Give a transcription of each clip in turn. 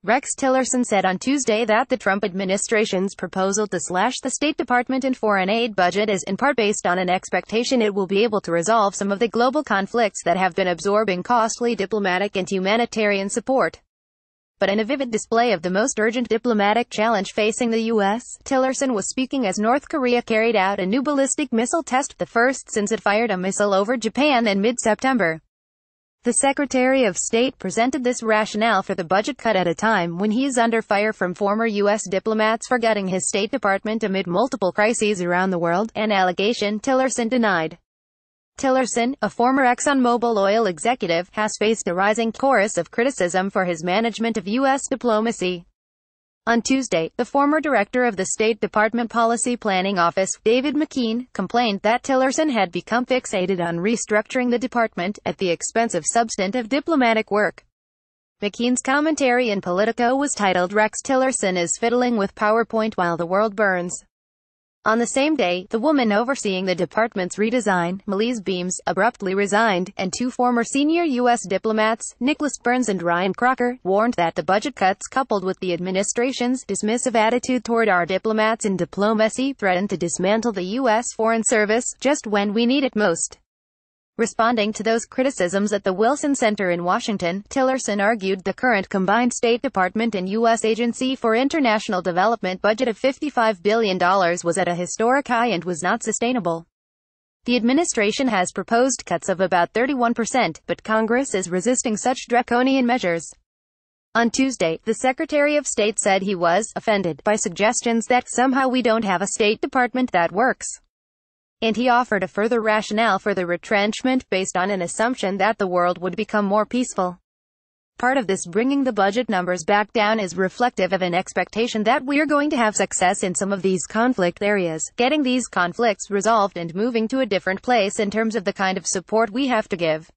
Rex Tillerson said on Tuesday that the Trump administration's proposal to slash the State Department and foreign aid budget is in part based on an expectation it will be able to resolve some of the global conflicts that have been absorbing costly diplomatic and humanitarian support. But in a vivid display of the most urgent diplomatic challenge facing the U.S., Tillerson was speaking as North Korea carried out a new ballistic missile test, the first since it fired a missile over Japan in mid-September. The Secretary of State presented this rationale for the budget cut at a time when he is under fire from former U.S. diplomats for gutting his State Department amid multiple crises around the world, an allegation Tillerson denied. Tillerson, a former ExxonMobil oil executive, has faced a rising chorus of criticism for his management of U.S. diplomacy. On Tuesday, the former director of the State Department Policy Planning Office, David McKean, complained that Tillerson had become fixated on restructuring the department, at the expense of substantive diplomatic work. McKean's commentary in Politico was titled "Rex Tillerson is fiddling with PowerPoint while the world burns." On the same day, the woman overseeing the department's redesign, Melise Beams, abruptly resigned, and two former senior U.S. diplomats, Nicholas Burns and Ryan Crocker, warned that the budget cuts, coupled with the administration's dismissive attitude toward our diplomats in diplomacy, threaten to dismantle the U.S. Foreign Service, just when we need it most. Responding to those criticisms at the Wilson Center in Washington, Tillerson argued the current combined State Department and U.S. Agency for International Development budget of $55 billion was at a historic high and was not sustainable. The administration has proposed cuts of about 31%, but Congress is resisting such draconian measures. On Tuesday, the Secretary of State said he was offended by suggestions that somehow we don't have a State Department that works. And he offered a further rationale for the retrenchment based on an assumption that the world would become more peaceful. Part of this bringing the budget numbers back down is reflective of an expectation that we're going to have success in some of these conflict areas, getting these conflicts resolved and moving to a different place in terms of the kind of support we have to give,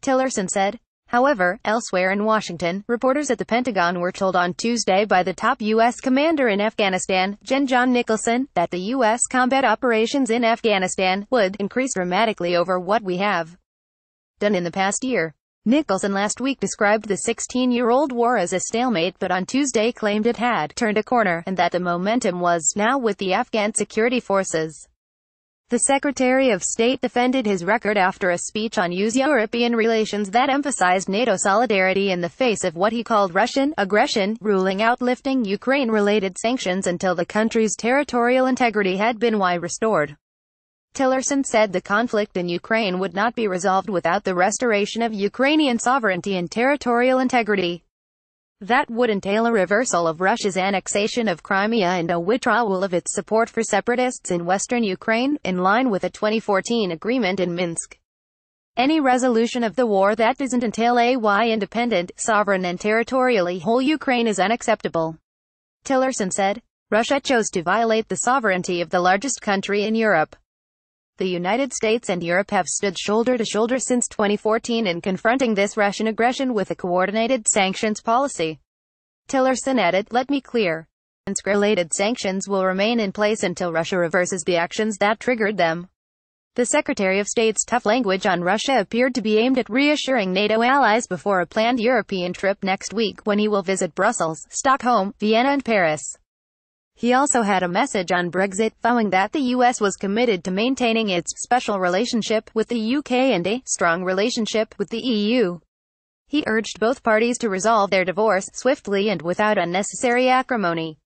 Tillerson said. However, elsewhere in Washington, reporters at the Pentagon were told on Tuesday by the top U.S. commander in Afghanistan, Gen. John Nicholson, that the U.S. combat operations in Afghanistan would increase dramatically over what we have done in the past year. Nicholson last week described the 16-year-old war as a stalemate, but on Tuesday claimed it had turned a corner, and that the momentum was now with the Afghan security forces. The Secretary of State defended his record after a speech on US-European relations that emphasized NATO solidarity in the face of what he called Russian aggression, ruling out lifting Ukraine-related sanctions until the country's territorial integrity had been restored. Tillerson said the conflict in Ukraine would not be resolved without the restoration of Ukrainian sovereignty and territorial integrity. That would entail a reversal of Russia's annexation of Crimea and a withdrawal of its support for separatists in western Ukraine, in line with a 2014 agreement in Minsk. Any resolution of the war that doesn't entail a independent, sovereign and territorially whole Ukraine is unacceptable, Tillerson said. Russia chose to violate the sovereignty of the largest country in Europe. The United States and Europe have stood shoulder to shoulder since 2014 in confronting this Russian aggression with a coordinated sanctions policy. Tillerson added, "Let me clear. Related sanctions will remain in place until Russia reverses the actions that triggered them." The Secretary of State's tough language on Russia appeared to be aimed at reassuring NATO allies before a planned European trip next week, when he will visit Brussels, Stockholm, Vienna and Paris. He also had a message on Brexit, vowing that the U.S. was committed to maintaining its special relationship with the UK and a strong relationship with the EU. He urged both parties to resolve their divorce swiftly and without unnecessary acrimony.